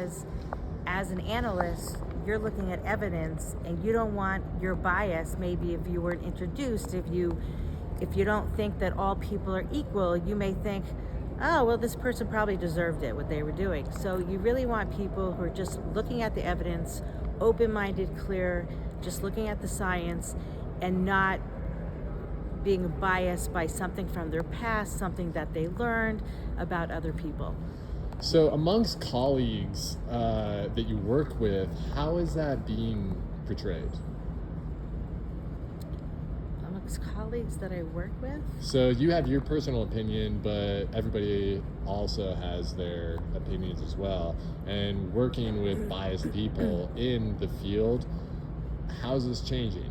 because as an analyst, you're looking at evidence and you don't want your bias, maybe if you weren't introduced, if you don't think that all people are equal, you may think, oh, well, this person probably deserved it, what they were doing. So you really want people who are just looking at the evidence, open-minded, clear, just looking at the science and not being biased by something from their past, something that they learned about other people. So amongst colleagues that you work with, how is that being portrayed? Amongst colleagues that I work with? So you have your personal opinion, but everybody also has their opinions as well. And working with biased people in the field, how's this changing?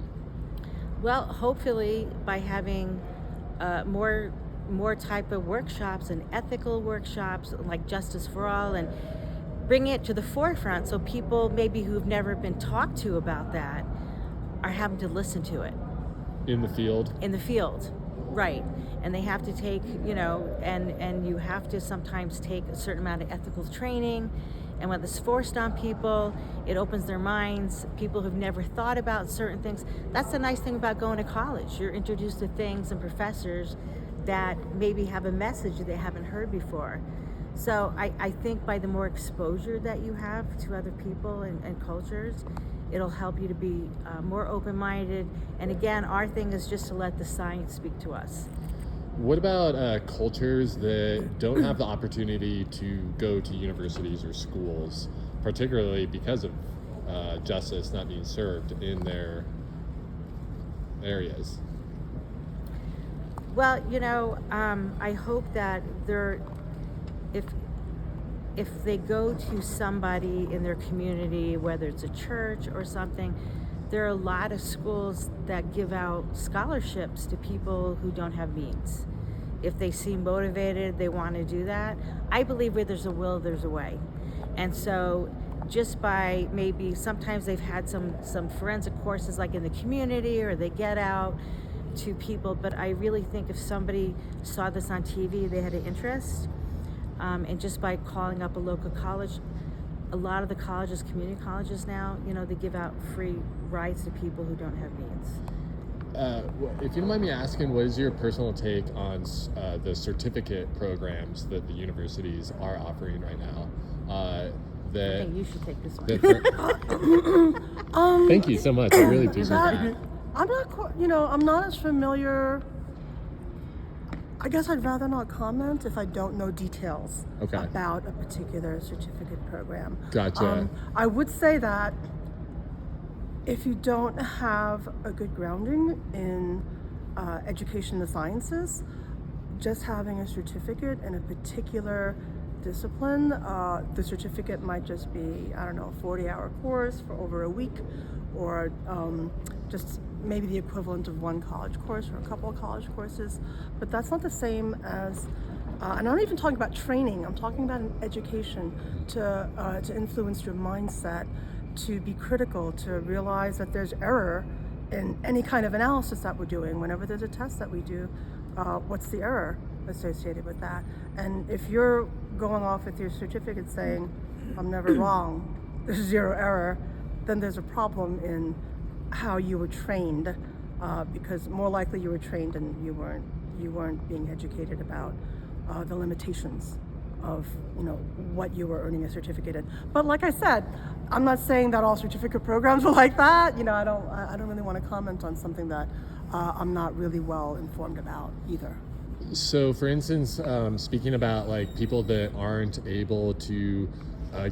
Well, hopefully by having more type of workshops and ethical workshops like Justice for All, and bring it to the forefront so people maybe who've never been talked to about that are having to listen to it. In the field? In the field, right. And they have to take, and you have to sometimes take a certain amount of ethical training. And when it's forced on people, it opens their minds. People who've never thought about certain things. That's the nice thing about going to college. You're introduced to things and professors that maybe have a message that they haven't heard before. So I think by the more exposure that you have to other people and cultures, it'll help you to be more open-minded. And again, our thing is just to let the science speak to us. What about cultures that don't have the opportunity to go to universities or schools, particularly because of justice not being served in their areas? Well, I hope that if they go to somebody in their community, whether it's a church or something, there are a lot of schools that give out scholarships to people who don't have means. If they seem motivated, they want to do that. I believe where there's a will, there's a way. And so just by maybe sometimes they've had some forensic courses like in the community, or they get out to people, but I really think if somebody saw this on TV, they had an interest, and just by calling up a local college, a lot of the colleges, community colleges now, they give out free rides to people who don't have means. If you don't mind me asking, what is your personal take on the certificate programs that the universities are offering right now? I think you should take this one. Thank you so much. I really appreciate that. I'm not as familiar. I guess I'd rather not comment if I don't know details about a particular certificate program. Gotcha. I would say that if you don't have a good grounding in education in the sciences, just having a certificate in a particular discipline, the certificate might just be, a 40-hour course for over a week, or just maybe the equivalent of one college course or a couple of college courses. But that's not the same as, and I'm not even talking about training, I'm talking about an education to influence your mindset, to be critical, to realize that there's error in any kind of analysis that we're doing. Whenever there's a test that we do, what's the error associated with that? And if you're going off with your certificate saying, I'm never wrong, there's zero error, then there's a problem in how you were trained, because more likely you were trained and you weren't being educated about the limitations of what you were earning a certificate in. But like I said, I'm not saying that all certificate programs are like that. I don't really want to comment on something that I'm not really well informed about either. So for instance, speaking about like people that aren't able to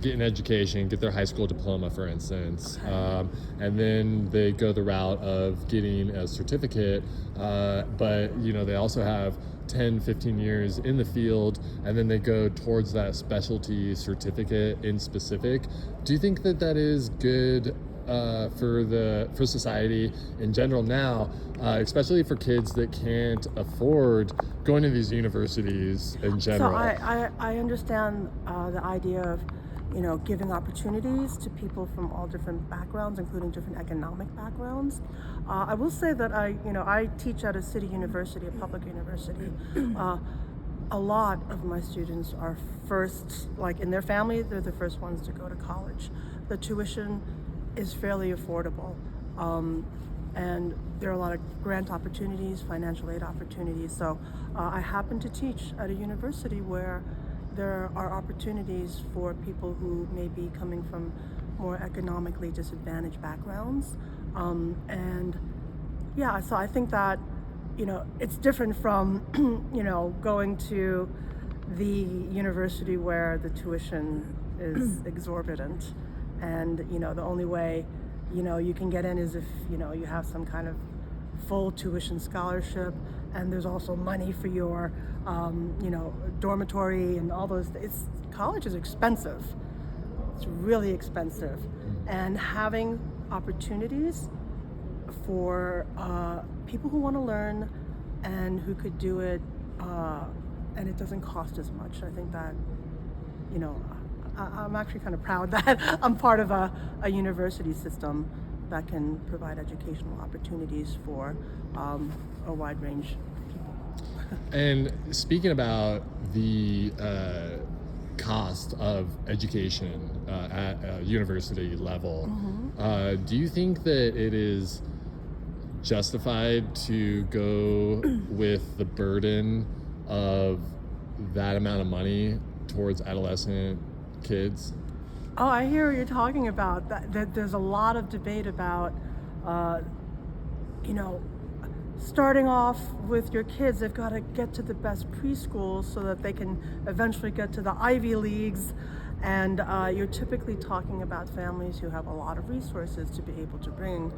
get an education, get their high school diploma, for instance, and then they go the route of getting a certificate, but they also have 10, 15 years in the field, and then they go towards that specialty certificate in specific. Do you think that is good for society in general now, especially for kids that can't afford going to these universities in general? So I understand the idea of giving opportunities to people from all different backgrounds, including different economic backgrounds. I will say that I teach at a city university, a public university. a lot of my students are first, like in their family, they're the first ones to go to college. The tuition is fairly affordable. And there are a lot of grant opportunities, financial aid opportunities. So I happen to teach at a university where there are opportunities for people who may be coming from more economically disadvantaged backgrounds. And yeah, so I think that, it's different from, going to the university where the tuition is exorbitant. And, the only way, you can get in is if, you have some kind of full tuition scholarship, and there's also money for your, dormitory and all those. College is expensive. It's really expensive. And having opportunities for people who want to learn and who could do it, and it doesn't cost as much. I think that, I'm actually kind of proud that I'm part of a university system that can provide educational opportunities for a wide range of people. And speaking about the cost of education at a university level, do you think that it is justified to go with the burden of that amount of money towards adolescent kids? Oh, I hear what you're talking about. That there's a lot of debate about, starting off with your kids. They've got to get to the best preschool so that they can eventually get to the Ivy Leagues. And you're typically talking about families who have a lot of resources to be able to bring.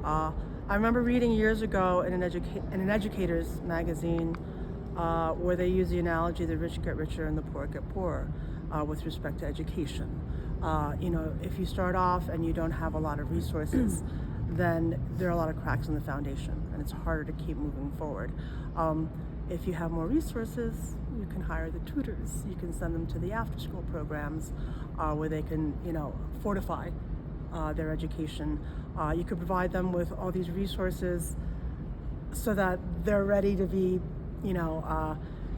I remember reading years ago in an educator's magazine where they use the analogy, the rich get richer and the poor get poorer with respect to education. If you start off and you don't have a lot of resources, then there are a lot of cracks in the foundation and it's harder to keep moving forward. If you have more resources, you can hire the tutors. You can send them to the after-school programs where they can, fortify their education. You could provide them with all these resources so that they're ready to be,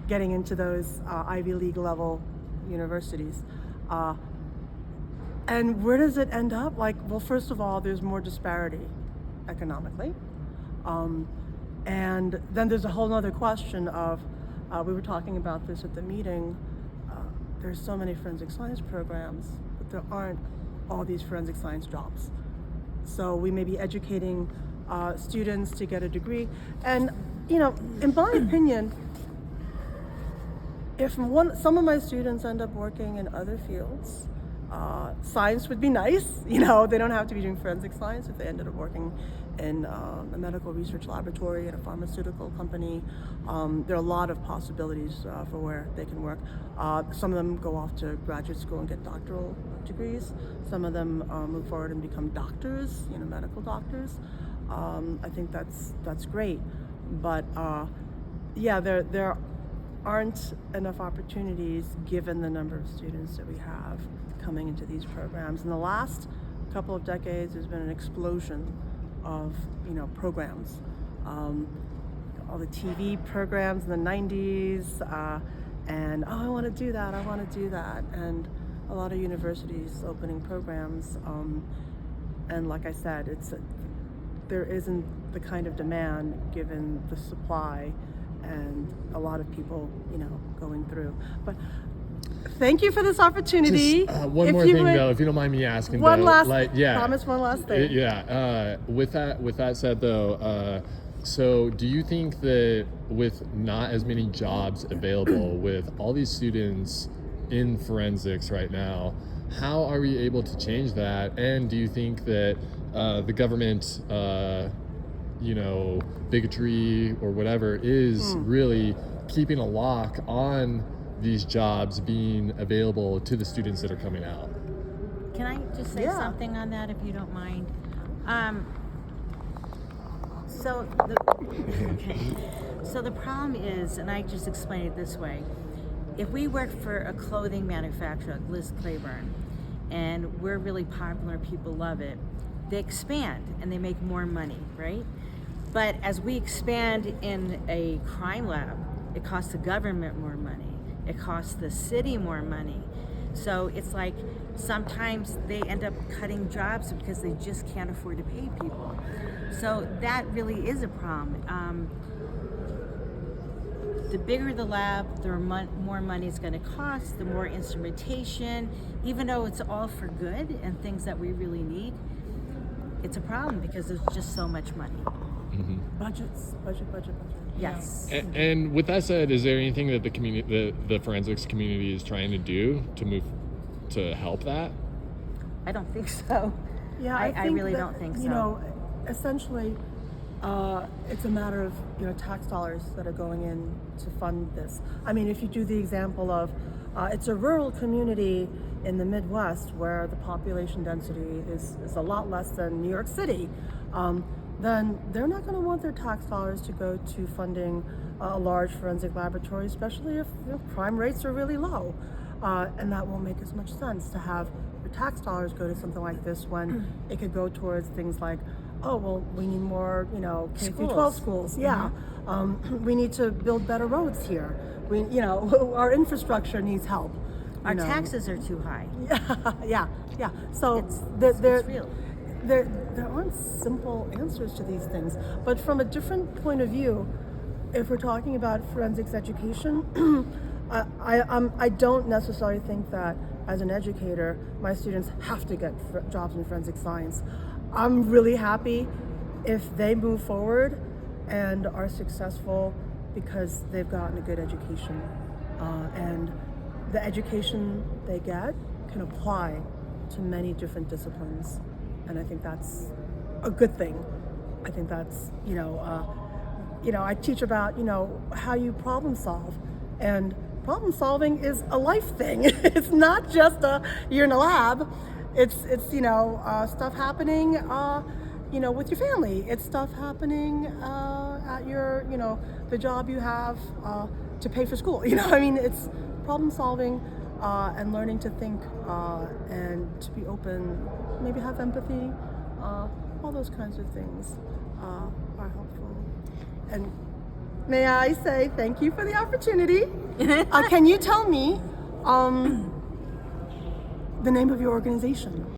getting into those Ivy League level universities. And where does it end up? Well, first of all, there's more disparity economically. And then there's a whole other question of, we were talking about this at the meeting, there's so many forensic science programs, but there aren't all these forensic science jobs. So we may be educating students to get a degree. And, in my opinion, if some of my students end up working in other fields, science would be nice. They don't have to be doing forensic science if they ended up working in a medical research laboratory at a pharmaceutical company. There are a lot of possibilities for where they can work. Some of them go off to graduate school and get doctoral degrees. Some of them move forward and become doctors, medical doctors. I think that's great. But there aren't enough opportunities given the number of students that we have coming into these programs. In the last couple of decades, there's been an explosion of programs. All the TV programs in the 90s, and I want to do that, and a lot of universities opening programs. And like I said, there isn't the kind of demand given the supply and a lot of people, going through. But thank you for this opportunity. Just, one more thing, though, if you don't mind me asking. Promise one last thing. With that said, though, so do you think that with not as many jobs available, with all these students in forensics right now, how are we able to change that? And do you think that the government, bigotry or whatever is really keeping a lock on these jobs being available to the students that are coming out? Can I just say something on that, if you don't mind? So the problem is, and I just explain it this way: if we work for a clothing manufacturer like Liz Claiborne, and we're really popular, people love it, they expand and they make more money, right? But as we expand in a crime lab, it costs the government more money. It costs the city more money. So it's like sometimes they end up cutting jobs because they just can't afford to pay people. So that really is a problem. The bigger the lab, the more money it's going to cost, the more instrumentation, even though it's all for good and things that we really need, it's a problem because there's just so much money. Budgets, budget. Yes. And with that said, is there anything that the community, the forensics community, is trying to do to help that? I don't think so. Yeah, I think really that, don't think so. You know, essentially, it's a matter of tax dollars that are going in to fund this. I mean, if you do the example of, it's a rural community in the Midwest where the population density is a lot less than New York City, then they're not going to want their tax dollars to go to funding a large forensic laboratory, especially if crime rates are really low. And that won't make as much sense to have your tax dollars go to something like this when it could go towards things like, oh, well, we need more, K through 12 schools. Yeah. We need to build better roads here. Our infrastructure needs help. Our taxes are too high. Yeah. So It's real. there aren't simple answers to these things. But from a different point of view, if we're talking about forensics education, I don't necessarily think that as an educator, my students have to get jobs in forensic science. I'm really happy if they move forward and are successful because they've gotten a good education. And the education they get can apply to many different disciplines. And I think that's a good thing. I think that's, I teach about, how you problem solve. And problem solving is a life thing. It's not just you're in a lab. It's stuff happening, with your family. It's stuff happening at your, the job you have to pay for school. It's problem solving and learning to think and to be open, maybe have empathy. All those kinds of things are helpful. And may I say thank you for the opportunity. Can you tell me the name of your organization?